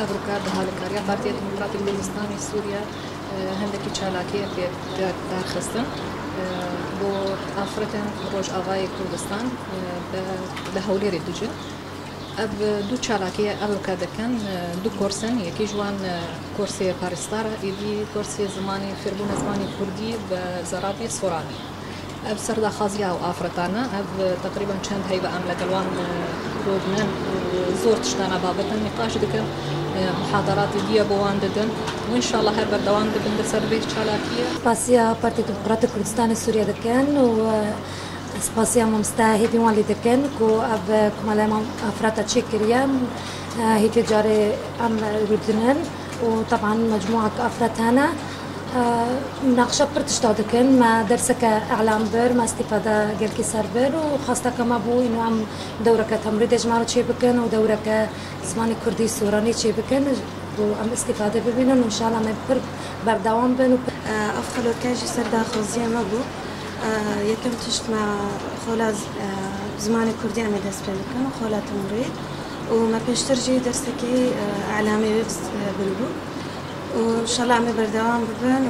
أبركا بهالكاريا بارتية ديمقراطية كردستاني سوريا هندكي چالاكية في دار خستن بو آفرتن روج آغای کردستان به هولی دجن اب دو چالاکیه ابرکا دکن دو کورسن یکی جوان کورسی پارستارا ایدی کورسی زمانی فربون زمانی کردی به زرابی سورانی اب سردا خازیا و آفرتانا اب تقریبا چند هیبه ام لگلوان رودنن زور تشتانا بابتن نقاش دکن محاضرات دي بوان ددن وان شاء الله هر بردوان دبن بسر بيت شالاكيه سباسيا بارتي ديمقراطية كردستان سوريا دكان و سباسيا ممستاهي ديوان اللي دكان كو اب كمالا افراتا تشيكريا هي تجاري ام ردنن وطبعا مجموعة افراد هنا مناقشة برتشتا دكان ما درسك اعلام بر ما استفادة قلكي سر بر وخاصة كما بو انه ام دورك تمريض جمارة شي بكن ودورك زماني كردي سوراني شي بكن وعم استفادة ببينن وإن شاء الله ما بر بردوام بين أفضل كاجي سردا خوزية مبو يكم تشت مع خولا زمان كردي عم يدرس بلكن وخولا تمريض وما بيشترجي درسكي إعلامي بلبو وإن شاء الله عم بردوام ببين